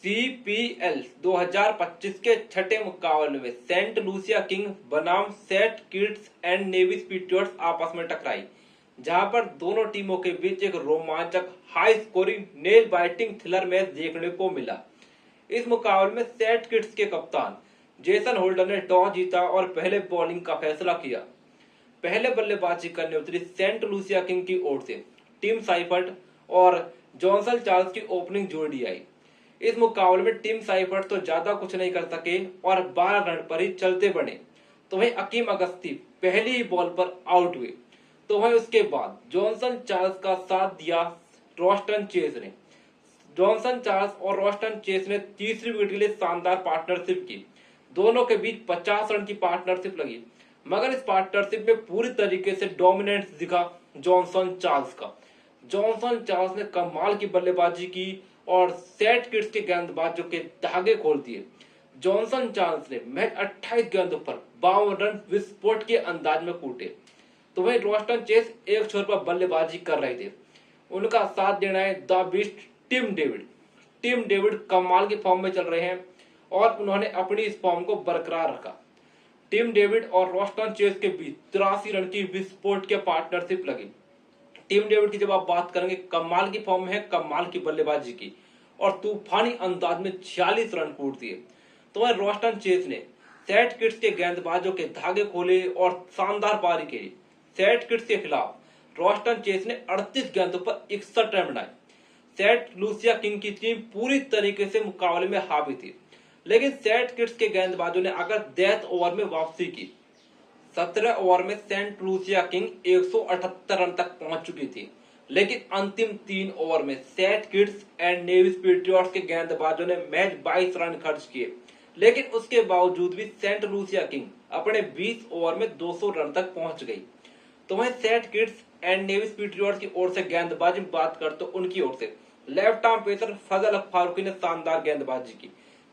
CPL 2025 के छठे मुकाबले में सेंट लूसिया किंग बनाम सेट किड्स एंड नेविस पीट्रियट्स आपस में टकराई, जहां पर दोनों टीमों के बीच एक रोमांचक high scoring nail biting thriller match देखने को मिला। इस मुकाबले में सेट किड्स के कप्तान जेसन होल्डर ने टॉस जीता और पहले बॉलिंग का फैसला किया। पहले बल्लेबाजी करने उतरी सेंट लूसिया किंग की ओर से टिम साइफर्ट और जॉनसन चार्ल्स की ओपनिंग जोड़ी आई। इस मुकाबले में टिम साइफर्ट तो ज्यादा कुछ नहीं कर सके और 12 रन पर ही चलते बने, तो वहीं अकीम अगस्ती पहली ही बॉल पर आउट हुए। तो वहीं उसके बाद जॉनसन चार्ल्स का साथ दिया रोस्टन चेस ने। जॉनसन चार्ल्स और रोस्टन चेस ने तीसरी विकेट के लिए शानदार पार्टनरशिप की। दोनों के बीच 50 रन की पार्टनरशिप लगी, मगर इस पार्टनरशिप में पूरी तरीके से डोमिनेंस दिखा जॉनसन चार्ल्स का। जॉनसन चार्ल्स ने कमाल की बल्लेबाजी की और सेट किड्स के गेंदबाजों के धागे खोल दिए। जॉनसन चार्ल्स ने मैच 28 गेंदों पर 52 रन विस्फोट के अंदाज में कूटे। तो वहीं रोस्टन चेस एक छोर पर बल्लेबाजी कर रहे थे। उनका साथ देना है the beast Tim David. Tim David कमाल की फॉर्म में चल रहे हैं और उन्होंने अपनी इस फॉर्म को बरकरार रखा। टिम डेविड और रोस्टन चेस के बीच 83 रन की विस्फोट के पार्टनरशिप लगी। टिम डेविड की जब आप बात करेंगे, कमाल की फॉर्म है, कमाल की बल्लेबाजी की और तूफानी अंदाज में 46 रन कूट दिए। तो वह रोस्टन चेस ने सेट किड्स के गेंदबाजों के धागे खोले और शानदार पारी खेली। सेट किड्स के खिलाफ रोस्टन चेस ने 38 गेंदों पर 61 रन बनाए। सेट लूसिया किंग की टीम पूरी तरीके से मुकाबले में हावी थी, लेकिन सेट किड्स के गेंदबाजों ने आकर डेथ ओवर में वापसी की। 17 ओवर में सेंट लूसिया किंग 178 रन तक पहुंच चुकी थी, लेकिन अंतिम 3 ओवर में St Kitts and Nevis patriots के गेंदबाजों ने मैच 22 रन खर्च किए, लेकिन उसके बावजूद भी सेंट लूसिया किंग अपने 20 ओवर में 200 रन तक पहुंच गई। तो वहीं set Kitts and Nevis patriots की ओर से गेंदबाजी में बात कर तो उनकी ओर से लेफ्ट आर्म पेसर फजल फारूकी ने शानदार गेंदबाजी की।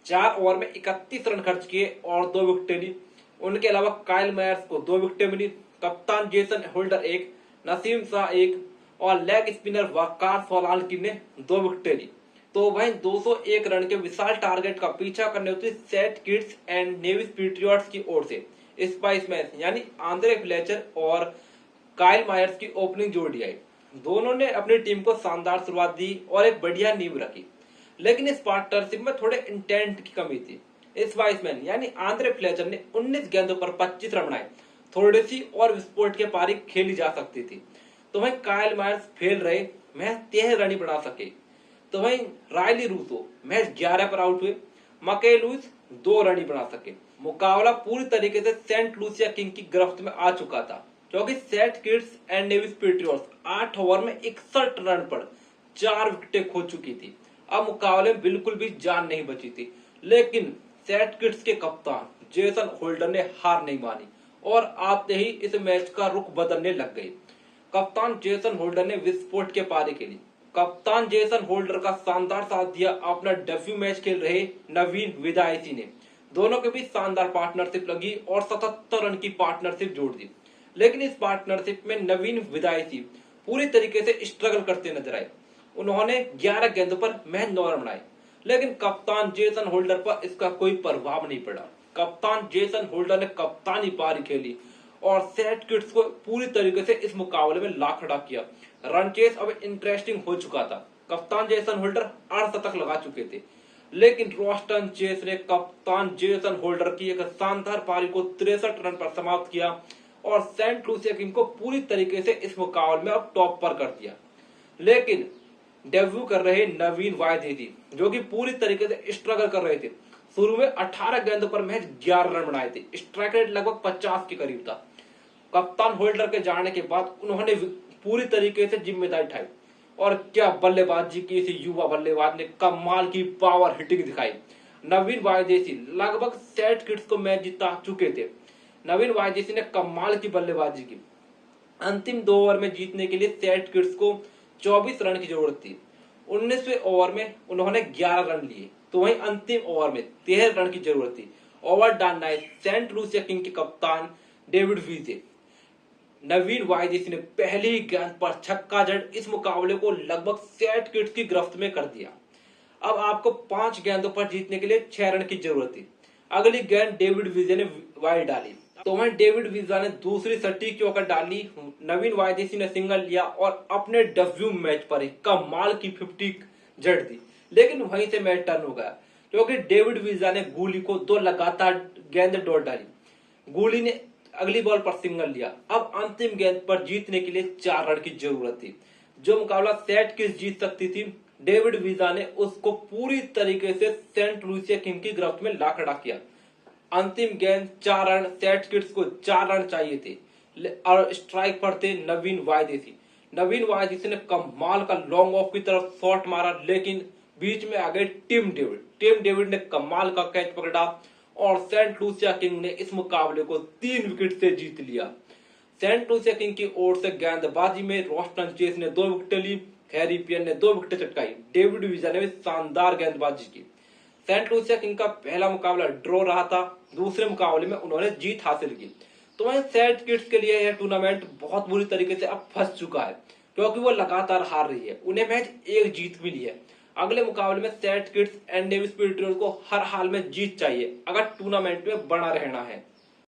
4 ओवर में 31 रन खर्च किए और 2 विकेटें ली। उनके अलावा काइल मायर्स को 2 विकेटें मिली। कप्तान जेसन होल्डर 1, नसीम शाह 1 और लेग स्पिनर वकार सोलांकी ने 2 विकेटें ली। तो वहीं 201 रन के विशाल टारगेट का पीछा करने उतरी set Kitts and Nevis patriots की ओर से स्पाइसमैन यानी आंद्रे फ्लेचर और काइल मायर्स की ओपनिंग जोड़ी आई। दोनों ने अपनी टीम को शानदार शुरुआत दी और एक बढ़िया नींव रखी, लेकिन इस पार्टनरशिप में थोड़े इंटेंट की कमी थी। इस वाइसमैन यानी आंद्रे फ्लेचर ने 19 गेंदों पर 25 रन बनाए। थोड़ी सी और विस्फोट के पारी खेली जा सकती थी। तो वहीं काइल मायर्स फेल रहे, मैच 13 रन ही बना सके। तो वहीं रायली रूसो मैच 11 पर आउट हुए। मके लुइस 2 रन ही बना सके। मुकाबला पूरी तरीके से सेंट लूसिया किंग की गिरफ्त में आ चुका था, क्योंकि set Kitts and Nevis patriots 8 over में 61 रन पर 4 विकेटें खो चुकी थी। अब मुकाबले में बिल्कुल भी जान नहीं बची थी, लेकिन सेट किड्स के कप्तान जेसन होल्डर ने हार नहीं मानी और आते ही इस मैच का रुख बदलने लग गई। कप्तान जेसन होल्डर ने विस्फोट के पारी खेली। कप्तान जेसन होल्डर का शानदार साथ दिया अपना डेब्यू मैच खेल रहे नवीन विदायसी ने। दोनों के बीच शानदार पार्टनरशिप लगी और 77 रन की पार्टनरशिप जोड़ दी, लेकिन इस पार्टनरशिप में नवीन विदायसी पूरी तरीके से स्ट्रगल करते नजर आए। उन्होंने 11 गेंदों पर महज 9 रन बनाए, लेकिन कप्तान जेसन होल्डर पर इसका कोई प्रभाव नहीं पड़ा। कप्तान जेसन होल्डर ने कप्तानी पारी खेली और सेट किड्स को पूरी तरीके से इस मुकाबले में ला खड़ा किया। रन चेस अब इंटरेस्टिंग हो चुका था। कप्तान जेसन होल्डर 8 शतक लगा चुके थे, लेकिन रोस्टन चेस ने कप्तान जेसन होल्डर की एक शानदार पारी को 63 रन पर समाप्त किया और सेंट लूसिया किंग को पूरी तरीके से इस मुकाबले में अब टॉप पर कर दिया। लेकिन डेब्यू कर रहे नवीन वायदेसी, जो कि पूरी तरीके से स्ट्रगल कर रहे थे, शुरू में 18 गेंदों पर महज 11 रन बनाए थे। स्ट्राइक रेट लगभग 50 के करीब था। कप्तान होल्डर के जाने के बाद उन्होंने पूरी तरीके से जिम्मेदारी उठाई और क्या बल्लेबाजी की। इस युवा बल्लेबाज ने कमाल की पावर हिटिंग दिखाई। नवीन वायदेसी लगभग सेट किड्स को मैच जिता चुके थे। नवीन वायदेसी ने कमाल की बल्लेबाजी की। अंतिम 2 ओवर में जीतने के लिए सेट किड्स को 24 रन की जरूरत थी। 19वें ओवर में उन्होंने 11 रन लिए, तो वहीं अंतिम ओवर में 13 रन की जरूरत थी। ओवर डालना है सेंट लूसिया किंग के कप्तान डेविड वीजे। नवीन वायदेसी ने पहली गेंद पर छक्का जड़ इस मुकाबले को लगभग सेट किड्स की गिरफ्त में कर दिया। अब आपको 5 गेंदों पर जीतने के लिए 6 रन की जरूरत थी। अगली गेंद डेविड विजय ने वाइड डाली, तो वहीं डेविड विजय ने दूसरी सटीक चौका डाली, नवीन वायदेसी ने सिंगल लिया और अपने डेब्यू मैच पर ही कमाल की 50 जड़ दी। लेकिन वहीं से मैच टर्न हो गया क्योंकि डेविड विजय ने गुली को 2 लगातार गेंद डॉट डाली। गुली ने अगली बॉल पर सिंगल लिया। अब अंतिम गेंद पर जीतने के लिए 4 रन की जरूरत थी। जो मुकाबला सेट किस जीत सकती थी, डेविड विजा ने उसको पूरी तरीके से सेंट लुसिया किंग की गिरफ्त में ला खड़ा किया। अंतिम गेंद 4 रन, सेट किड्स को 4 रन चाहिए थे और स्ट्राइक पर थे नवीन वायदेसी। नवीन वायदेसी ने कमाल का लॉन्ग ऑफ की तरफ शॉट मारा, लेकिन बीच में आ गए टिम डेविड। टिम डेविड ने कमाल का कैच पकड़ा और सेंट लुसिया किंग ने इस मुकाबले को 3 विकेट से जीत लिया। सेंट लुसिया किंग की ओर से गेंदबाजी में रोस्टन चेस ने 2 विकेट ली, हैरी पियन ने 2 विकेट चटकाई, डेविड विजा ने भी शानदार गेंदबाजी की। सेंट लुसिया किंग का पहला मुकाबला ड्रॉ रहा था, दूसरे मुकाबले में उन्होंने जीत हासिल की। तो वहीं सेट किड्स के लिए यह टूर्नामेंट बहुत बुरी तरीके से अब फंस चुका है क्योंकि वो लगातार हार रही है। उन्हें मैच एक जीत मिली है। अगले मुकाबले में St Kitts and Nevis spirits को हर हाल में जीत चाहिए अगर टूर्नामेंट में बना रहना है।